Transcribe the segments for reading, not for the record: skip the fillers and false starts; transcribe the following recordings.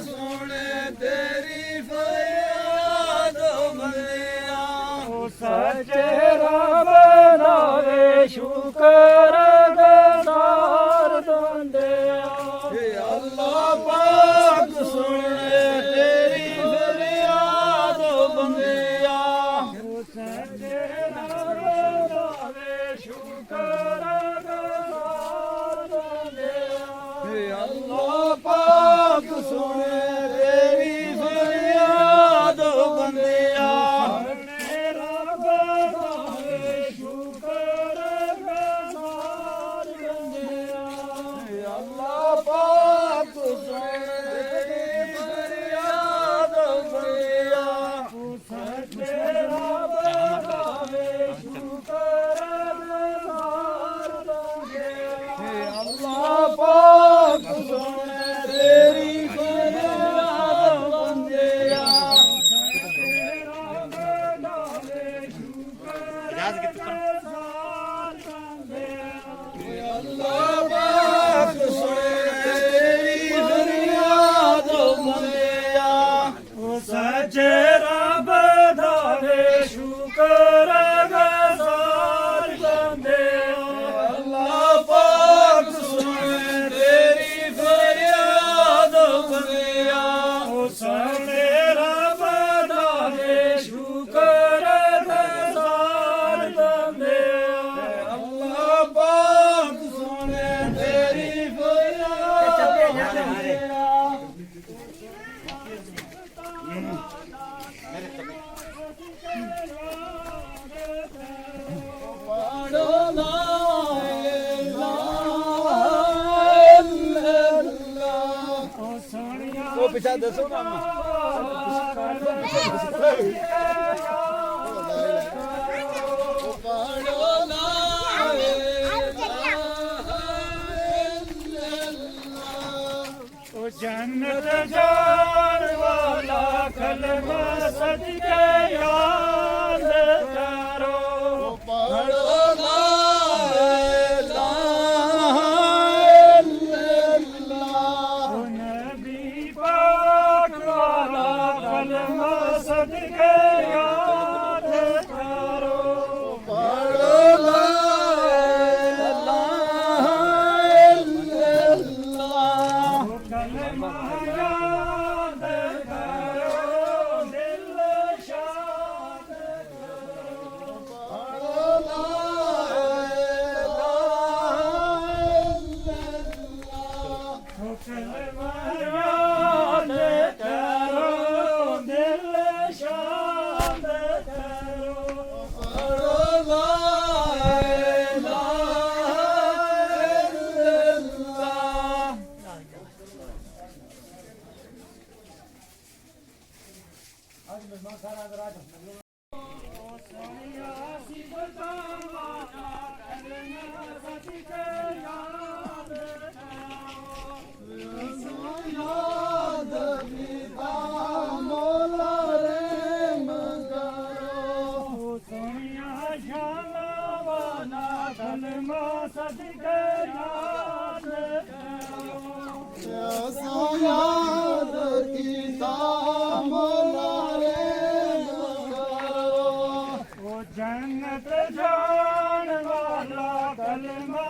सुने तेरी फरियाद बंदिया सच्चे रब नावे शुकर गज़ार बंदे अल्लाह पाक सुने तेरी फरियाद बंदिया सच्चे रब नावे शुकर गज़ार बंदे अल्लाह पाक सुने तेरी फरियाद बंदिया सच्चे रब नावे शुकर गज़ार बंदे अल्लाह पाक सुने तेरी फरियाद बंदिया सच्चे रब नावे शुकर गज़ार बंदे अल्लाह पाक सुने तेरी फरियाद बंदिया पढ़ो ला इलाहा इल्लल्लाह वो पीछा दसो ना पढ़ो ला इलाहा इल्लल्लाह जन्नत जान वाला कलमा सदके याद करो पढ़ो ला इलाहा इल्लल्लाह नबी पाक वाला कलमा सदके याद करो पढ़ो ला इलाहा इल्लल्लाह कलमा याद करो दिल शाद कलमा याद करो दिल शाद करो कलमा सदके याद करो याद कीता मौला रे वो जन्नत जान वाला कलमा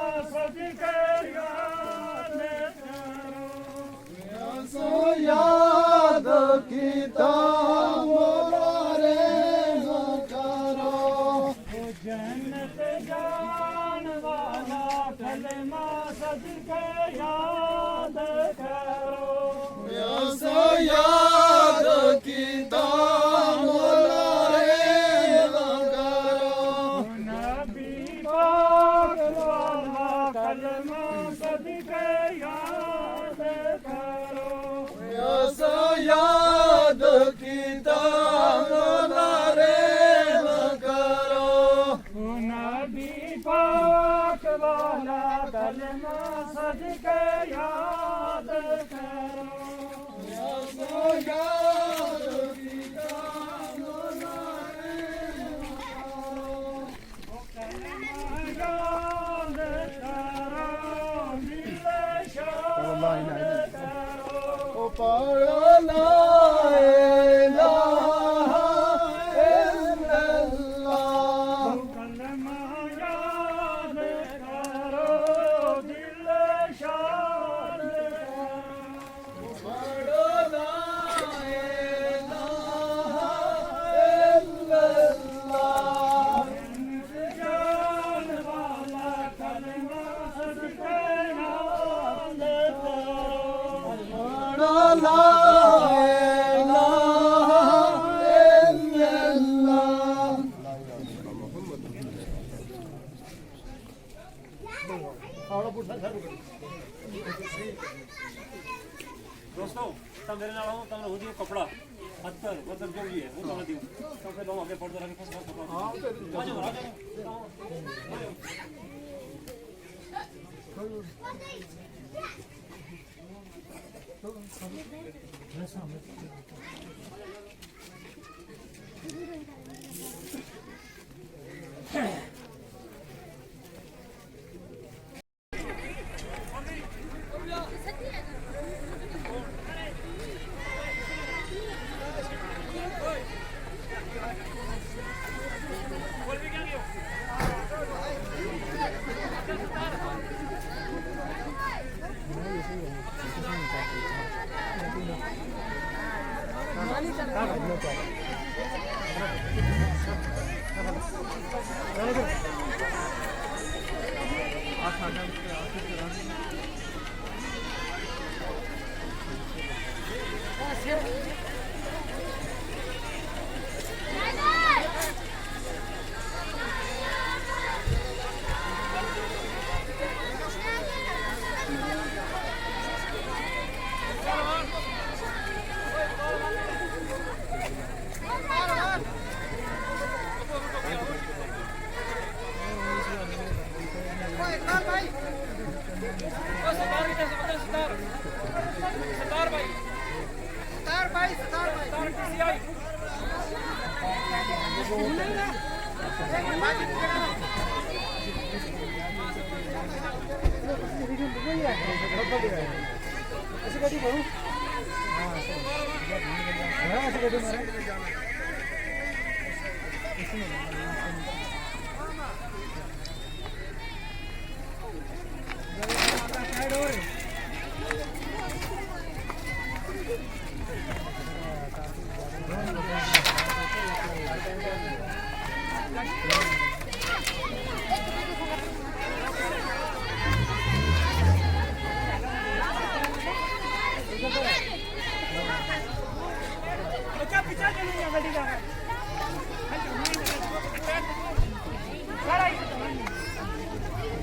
ਪੜੋ ਲਾ ਇਲਾਹਾ ਇਲੱਲਾਹ ਕਲਮਾ ਯਾਦ ਕਰੋ ਦਿਲ ਸ਼ਾਦ ਪੜੋ ਲਾ ਇਲਾਹਾ ਇਲੱਲਾਹ ਜਾਨ ਵਾਲਾ ਕਲਮਾ ਸਦਕੇ ਯਾਦ ਕਰੋ ਪੜੋ ਲਾ ਇਲਾਹਾ ਇਲੱਲਾਹ दोस्तों तब मेरे नाल हो तब हो दियो कपड़ा अत्तर मतलब जो भी है वो तब दियो तो फिर लोग आगे बढ़ते रहेंगे फर्स्ट कपड़ा हां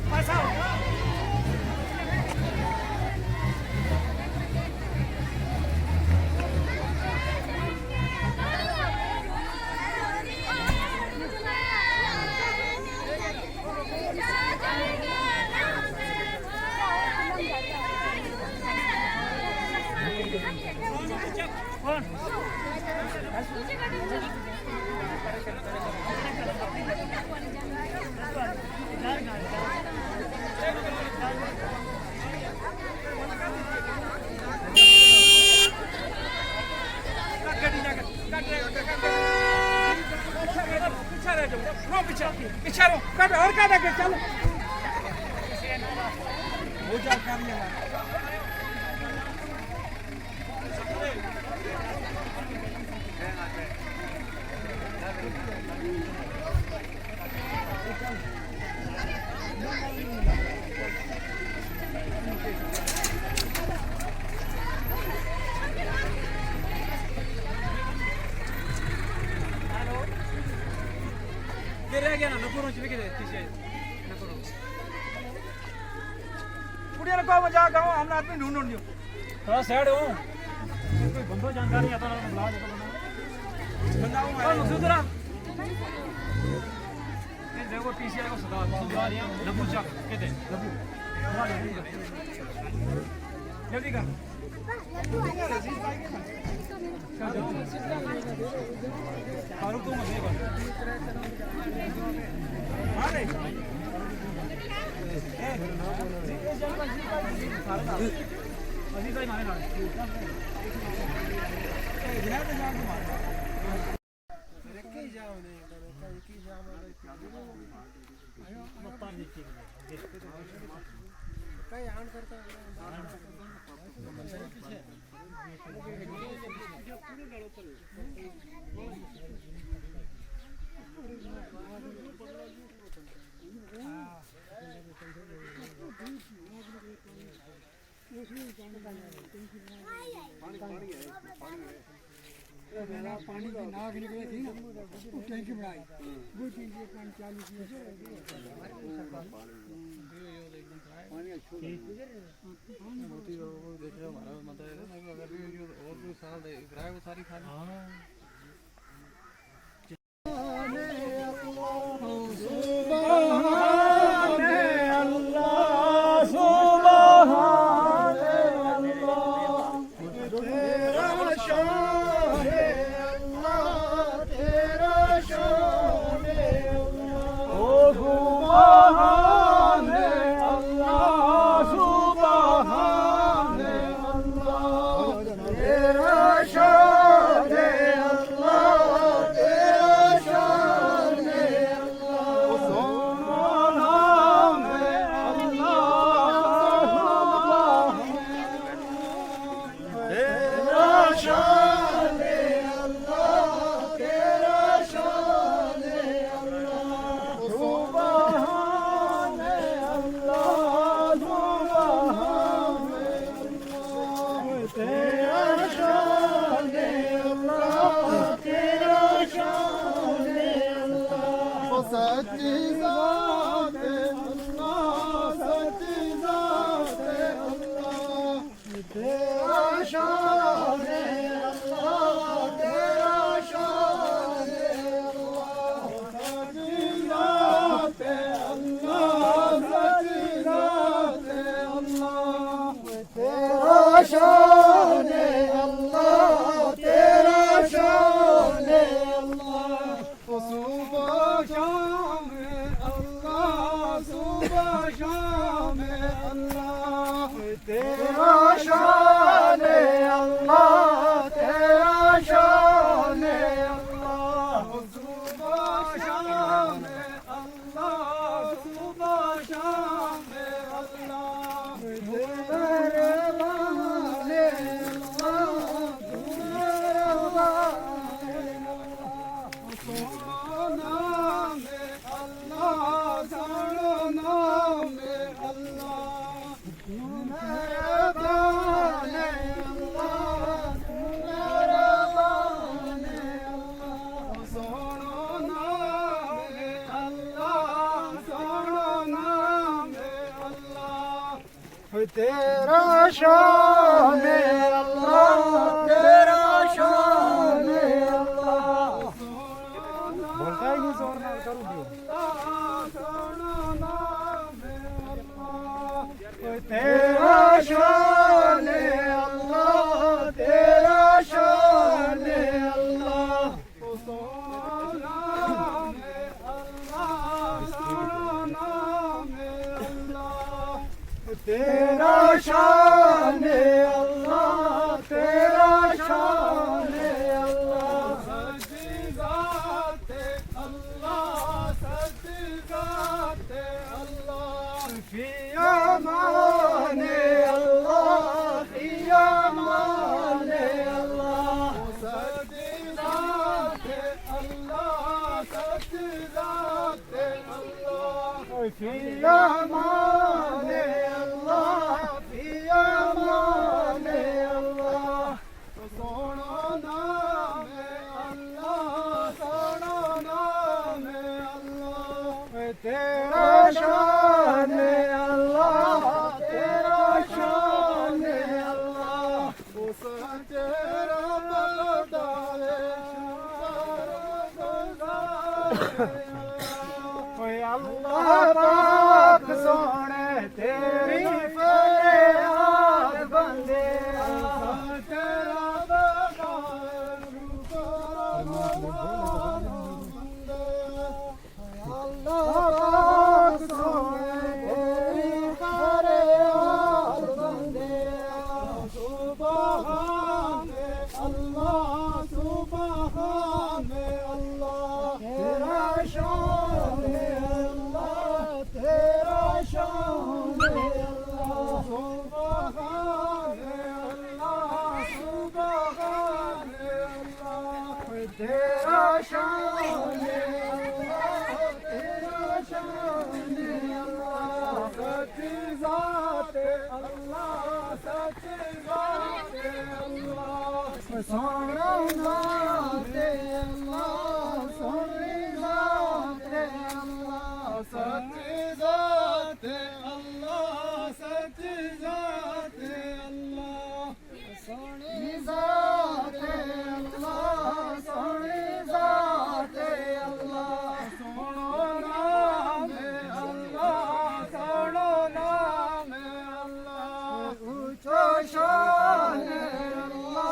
आ जाओ थोड़ा साइड हो कोई बंदो जानकारी आता ना बुला दे बंदा ओ मसूदरा ये देखो पीसीआई को सदा मसूदरा दिया लबू चक कहते लबू जल्दी कर फारूक तुम मजे कर हां रे अजीज भाई मारे ना पानी की नाक निकली थी ना वो टैंकी बनाई वो टैंकी पानी चालू किया सारी खाली तेरा शान अल्लाह तेरा शान अल्लाह बोलता ही नहीं जोर ना करूँ तेरा शान अल्लाह तेरा शान अल्लाह तेरा शान अल्लाह तेरा शान अल्लाह सजदाते अल्लाह सजदाते अल्लाह फी अमान अल्लाह फी अमान अल्लाह सजदाते अल्लाह सजदाते अल्लाह फी अमान तेरा शान अल्लाह तेरा शान अल्लाह उस तेरा बलदारे अल्लाह पाक सोने तेरी फरियाद बंदे तेरा शान अल्लाह तेरा शान अल्लाह तेरा शान अल्लाह, तेरा शान अल्लाह, सच्ची ज़ात अल्लाह, सच्ची ज़ात अल्लाह, सोना ज़ात अल्लाह, सोनी ज़ात अल्लाह, सच्ची ज़ात अल्लाह, सच्ची ज़ात अल्लाह, सोनी ज़ात अल्लाह, सोनी ज़ात अल्लाह, सोनो नाम अल्लाह, सोनो नाम अल्लाह, ऊंचा शान अल्लाह,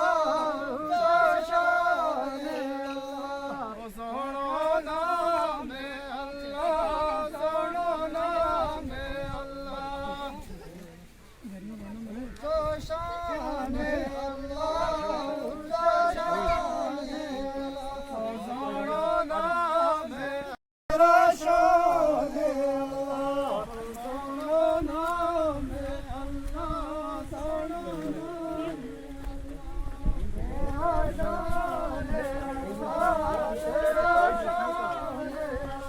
ऊंचा शान अल्लाह, सोनो नाम अल्लाह, सोनो नाम अल्लाह, ऊंचा शान अल्लाह, ऊंचा शान अल्लाह, सोनो नाम तेरा शान अल्लाह, सोनो नाम अल्लाह, सोनो नाम तेरा शान अल्लाह, तेरा शान अल्लाह,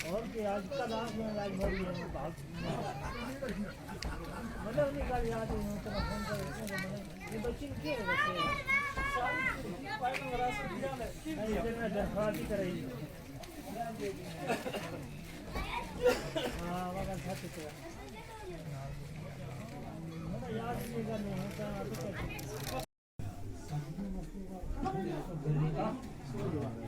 और क्या आज का लाख में आज भरी है भाग मतलब निकाल याद है तो फोन कर ये बच्चे के है वैसे नहीं इधर में दरखास्त करेगी हां वहां साथ से मतलब याद नहीं करने होता तो